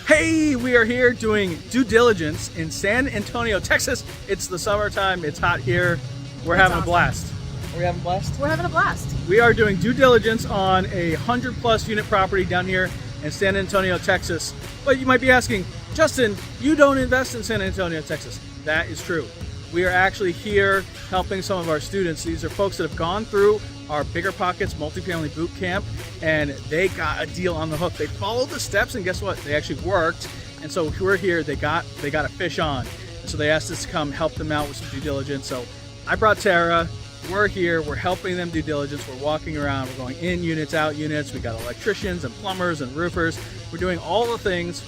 Hey, we are here doing due diligence in San Antonio, Texas. It's the summertime, it's hot here. We're having a blast. Are we having a blast? We're having a blast. We are doing due diligence on a 100+ unit property down here in San Antonio, Texas. But you might be asking, Justin, you don't invest in San Antonio, Texas. That is true. We are actually here helping some of our students. These are folks that have gone through our Bigger Pockets Multifamily Bootcamp, and they got a deal on the hook. They followed the steps, and guess what? They actually worked. And so we're here. They got a fish on. And so they asked us to come help them out with some due diligence. So I brought Tara. We're here. We're helping them due diligence. We're walking around. We're going in units, out units. We got electricians and plumbers and roofers. We're doing all the things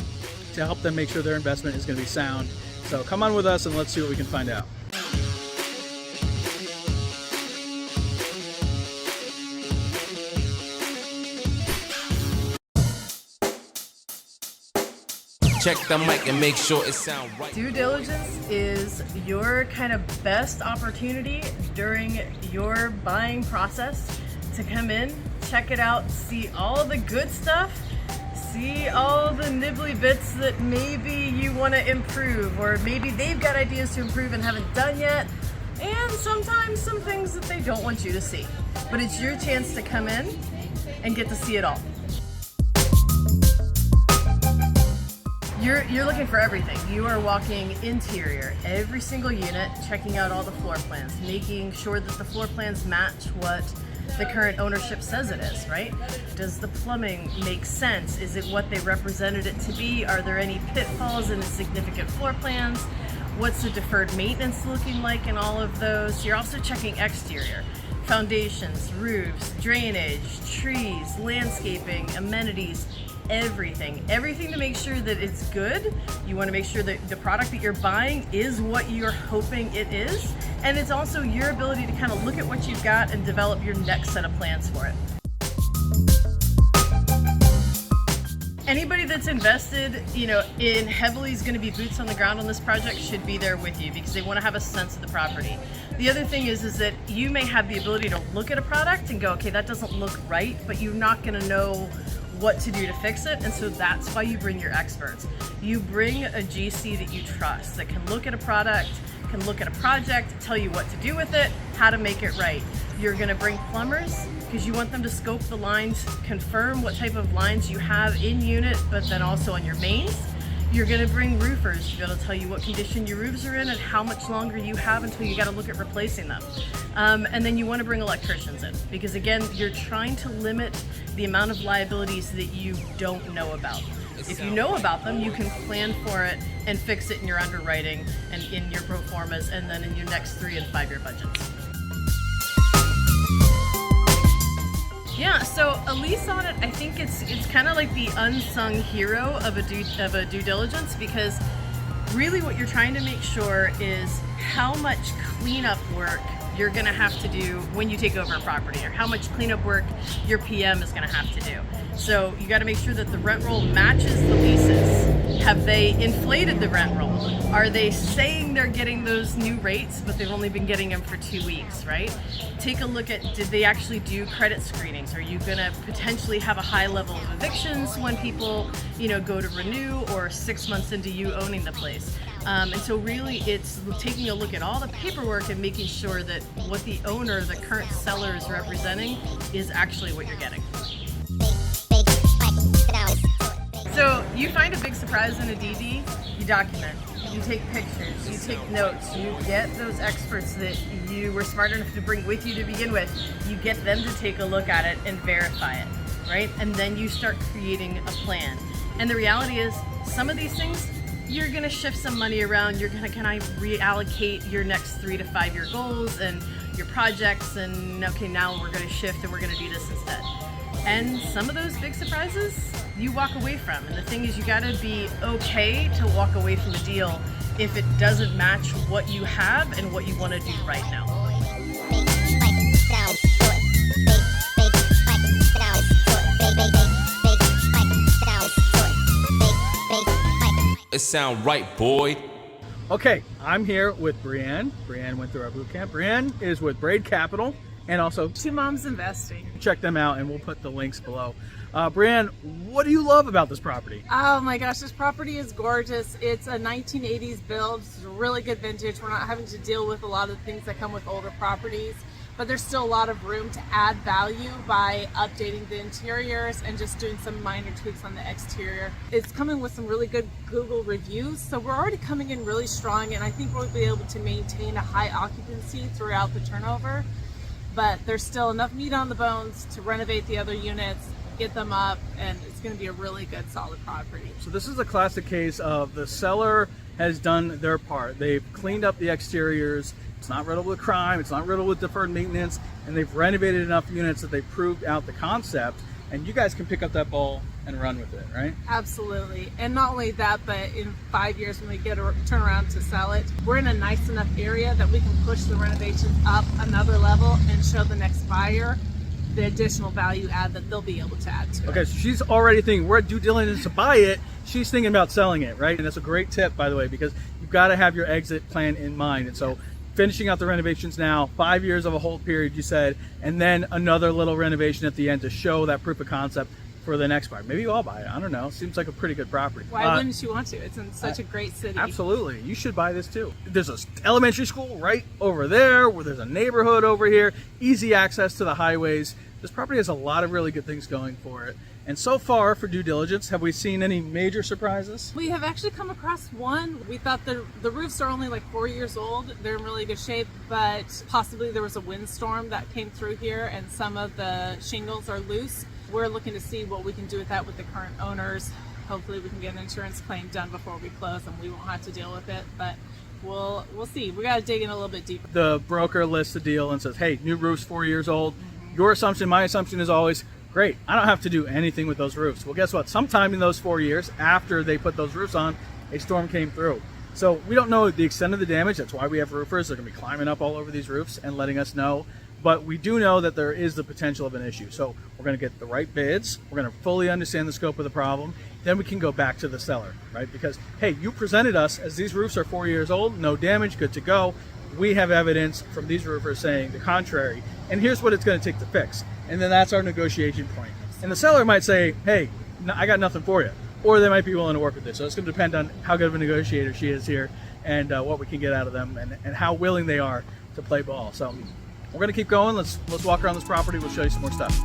to help them make sure their investment is going to be sound. So come on with us and let's see what we can find out. Check the mic and make sure it sounds right. Due diligence is your kind of best opportunity during your buying process to come in, check it out, see all the good stuff, see all the nibbly bits that maybe you want to improve, or maybe they've got ideas to improve and haven't done yet, and sometimes some things that they don't want you to see. But it's your chance to come in and get to see it all. You're looking for everything. You are walking interior, every single unit, checking out all the floor plans, making sure that the floor plans match what the current ownership says it is, right? Does the plumbing make sense? Is it what they represented it to be? Are there any pitfalls in the significant floor plans? What's the deferred maintenance looking like in all of those? You're also checking exterior. Foundations, roofs, drainage, trees, landscaping, amenities, everything to make sure that it's good. You want to make sure that the product that you're buying is what you're hoping it is, and it's also your ability to kind of look at what you've got and develop your next set of plans for it. Anybody that's invested, in heavily is going to be boots on the ground on this project should be there with you because they want to have a sense of the property. The other thing is that you may have the ability to look at a product and go, okay, that doesn't look right, but you're not going to know what to do to fix it, and so that's why you bring your experts. You bring a GC that you trust, that can look at a product, can look at a project, tell you what to do with it, how to make it right. You're gonna bring plumbers because you want them to scope the lines, confirm what type of lines you have in unit, but then also on your mains. You're gonna bring roofers. They'll tell you what condition your roofs are in and how much longer you have until you gotta look at replacing them. And then you wanna bring electricians in because again, you're trying to limit the amount of liabilities that you don't know about. If you know about them, you can plan for it and fix it in your underwriting and in your pro formas and then in your next 3 and 5 year budgets. Yeah, so a lease audit, I think it's kind of like the unsung hero of a due diligence because really what you're trying to make sure is how much cleanup work you're going to have to do when you take over a property, or how much cleanup work your PM is going to have to do. So you got to make sure that the rent roll matches the leases. Have they inflated the rent roll? Are they saying they're getting those new rates, but they've only been getting them for 2 weeks, right? Take a look at, did they actually do credit screenings? Are you going to potentially have a high level of evictions when people, go to renew, or 6 months into you owning the place? And so really it's taking a look at all the paperwork and making sure that what the owner, the current seller is representing is actually what you're getting. So you find a big surprise in a DD, you document, you take pictures, you take notes, you get those experts that you were smart enough to bring with you to begin with, you get them to take a look at it and verify it, right? And then you start creating a plan. And the reality is, some of these things, you're gonna shift some money around, you're gonna kind of reallocate your next 3 to 5 year goals and your projects, and okay, now we're gonna shift and we're gonna do this instead. And some of those big surprises, you walk away from. And the thing is, you gotta be okay to walk away from a deal if it doesn't match what you have and what you wanna do right now. It sound right, boy. Okay, I'm here with Brianne. Brianne went through our boot camp. Brianne is with Braid Capital and also Two Moms Investing. check them out and we'll put the links below. Brianne, what do you love about this property? Oh my gosh, this property is gorgeous. It's a 1980s build. It's a really good vintage. We're not having to deal with a lot of the things that come with older properties, but there's still a lot of room to add value by updating the interiors and just doing some minor tweaks on the exterior. It's coming with some really good Google reviews, so we're already coming in really strong, and I think we'll be able to maintain a high occupancy throughout the turnover. But there's still enough meat on the bones to renovate the other units, get them up, and it's going to be a really good, solid property. So this is a classic case of the seller has done their part. They've cleaned up the exteriors. It's not riddled with crime. It's not riddled with deferred maintenance. And they've renovated enough units that they proved out the concept. And you guys can pick up that ball and run with it, right? Absolutely. And not only that, but in 5 years when we get a turn around to sell it, we're in a nice enough area that we can push the renovations up another level and show the next buyer the additional value add that they'll be able to add to it. Okay, so she's already thinking, we're at due diligence to buy it. She's thinking about selling it, right? And that's a great tip, by the way, because you've got to have your exit plan in mind. And so finishing out the renovations now, 5 years of a hold period, you said, and then another little renovation at the end to show that proof of concept for the next buyer. Maybe you all buy it. I don't know. Seems like a pretty good property. Why wouldn't you want to? It's in such a great city. Absolutely. You should buy this too. There's an elementary school right over there, where there's a neighborhood over here, easy access to the highways. This property has a lot of really good things going for it. And so far for due diligence, have we seen any major surprises? We have actually come across one. We thought the roofs are only like 4 years old. They're in really good shape, but possibly there was a windstorm that came through here and some of the shingles are loose. We're looking to see what we can do with that with the current owners. Hopefully we can get an insurance claim done before we close and we won't have to deal with it, but we'll see. We got to dig in a little bit deeper. The broker lists the deal and says, hey, new roof's 4 years old. Your assumption, my assumption is always, great, I don't have to do anything with those roofs. Well, guess what? Sometime in those 4 years, after they put those roofs on, a storm came through. So we don't know the extent of the damage. That's why we have roofers. They're going to be climbing up all over these roofs and letting us know. But we do know that there is the potential of an issue. So we're going to get the right bids. We're going to fully understand the scope of the problem. Then we can go back to the seller, right? Because, hey, you presented us as these roofs are 4 years old, no damage, good to go. We have evidence from these roofers saying the contrary. And here's what it's going to take to fix. And then that's our negotiation point. And the seller might say, hey, I got nothing for you. Or they might be willing to work with this. So it's going to depend on how good of a negotiator she is here and what we can get out of them and how willing they are to play ball. So we're going to keep going. Let's walk around this property. We'll show you some more stuff.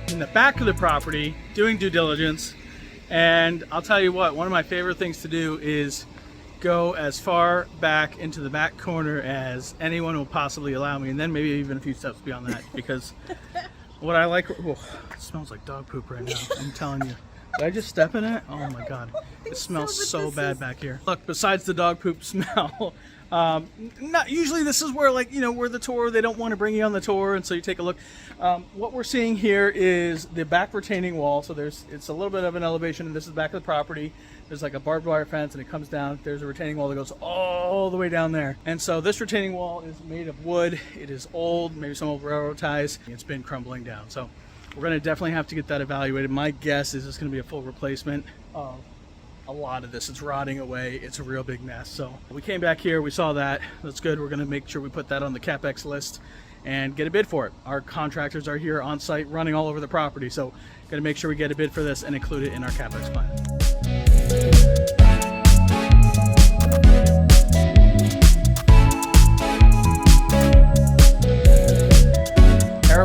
In the back of the property doing due diligence, and I'll tell you what, one of my favorite things to do is go as far back into the back corner as anyone will possibly allow me, and then maybe even a few steps beyond that, because what I like, it smells like dog poop right now, I'm telling you. Did I just step in it? Oh my god, it smells so bad back here. Look, besides the dog poop smell, not usually this is where, like, you know, where the tour, they don't want to bring you on the tour, and so you take a look. What we're seeing here is the back retaining wall. So it's a little bit of an elevation, and this is the back of the property. There's like a barbed wire fence, and it comes down. There's a retaining wall that goes all the way down there. And so this retaining wall is made of wood. It is old, maybe some old railroad ties. It's been crumbling down. So we're going to definitely have to get that evaluated. My guess is it's going to be a full replacement of a lot of this. It's rotting away. It's a real big mess. So we came back here, we saw that. That's good. We're going to make sure we put that on the CapEx list and get a bid for it. Our contractors are here on site running all over the property. So going to make sure we get a bid for this and include it in our CapEx plan.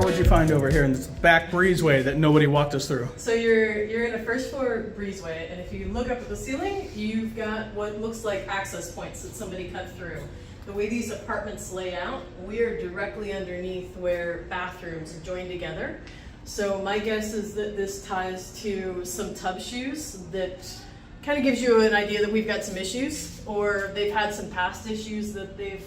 What'd you find over here in this back breezeway that nobody walked us through? So you're in a first floor breezeway, and if you look up at the ceiling, you've got what looks like access points that somebody cut through. The way these apartments lay out, we are directly underneath where bathrooms join together. So my guess is that this ties to some tub shoes that kind of gives you an idea that we've got some issues, or they've had some past issues that they've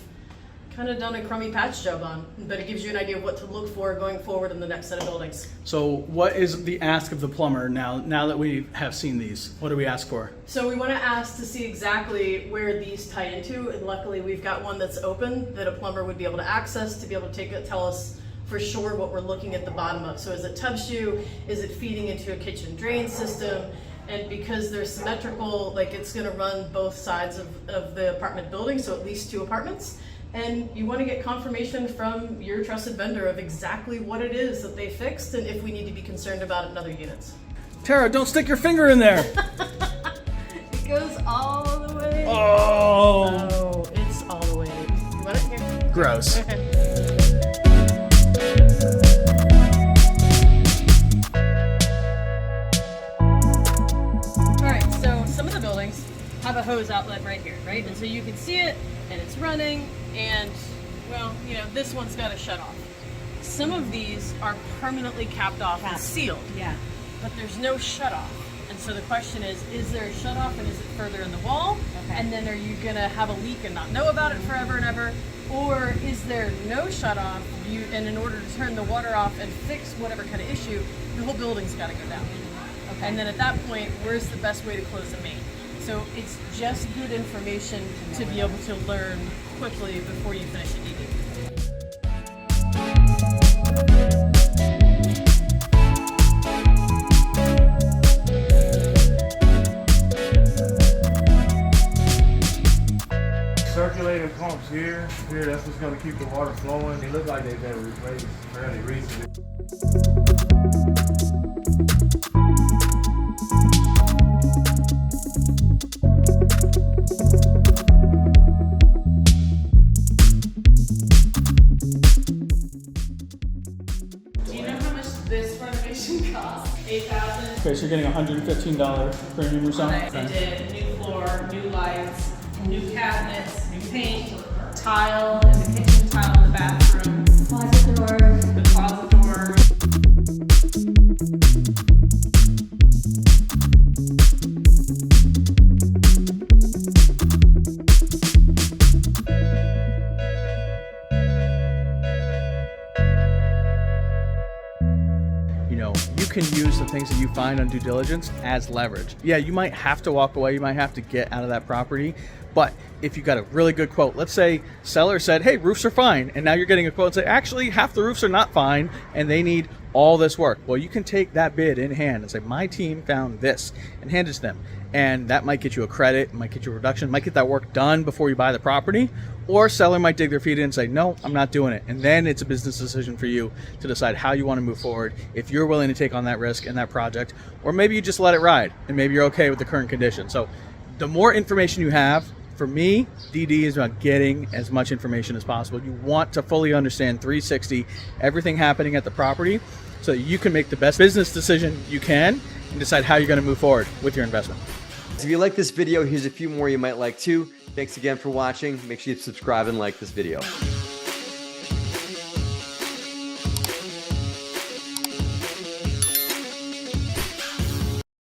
kind of done a crummy patch job on, but it gives you an idea of what to look for going forward in the next set of buildings. So what is the ask of the plumber now that we have seen these? What do we ask for? So we want to ask to see exactly where these tie into, and luckily we've got one that's open that a plumber would be able to access to be able to tell us for sure what we're looking at the bottom of. So is it tub shoe? Is it feeding into a kitchen drain system? And because they're symmetrical, like it's gonna run both sides of the apartment building, so at least 2 apartments. And you wanna get confirmation from your trusted vendor of exactly what it is that they fixed and if we need to be concerned about it in other units. Tara, don't stick your finger in there. It goes all the way. Oh. It's all the way. You want it here? Gross. Okay. Alright, so some of the buildings have a hose outlet right here, right? And so you can see it, and it's running, and, well, you know, this one's got to shut off. Some of these are permanently capped off and sealed. Yeah. But there's no shut off. And so the question is there a shut off and is it further in the wall? Okay. And then are you gonna have a leak and not know about it forever and ever? Or is there no shut off and in order to turn the water off and fix whatever kind of issue, the whole building's gotta go down. Okay. And then at that point, where's the best way to close the main? So it's just good information to be able to learn quickly before you finish a DD. Circulating pumps here, that's what's going to keep the water flowing. They look like they've been replaced fairly recently. Do you know how much this renovation cost? $8,000. Okay, so you're getting $115 premium or something? They did new floor, new lights, new cabinets, new paint, tile in the kitchen, tile in the bathroom, Closet doors. the closet door. You know, you can use the things that you find on due diligence as leverage. Yeah, you might have to walk away, you might have to get out of that property, but if you got a really good quote, let's say seller said, hey, roofs are fine, and now you're getting a quote and say, actually, half the roofs are not fine, and they need all this work. Well, you can take that bid in hand and say, my team found this, and hand it to them. And that might get you a credit, might get you a reduction, might get that work done before you buy the property, or seller might dig their feet in and say, no, I'm not doing it. And then it's a business decision for you to decide how you want to move forward, if you're willing to take on that risk in that project, or maybe you just let it ride, and maybe you're okay with the current condition. So the more information you have, for me, DD is about getting as much information as possible. You want to fully understand 360, everything happening at the property, so that you can make the best business decision you can and decide how you're going to move forward with your investment. If you like this video, here's a few more you might like too. Thanks again for watching. Make sure you subscribe and like this video.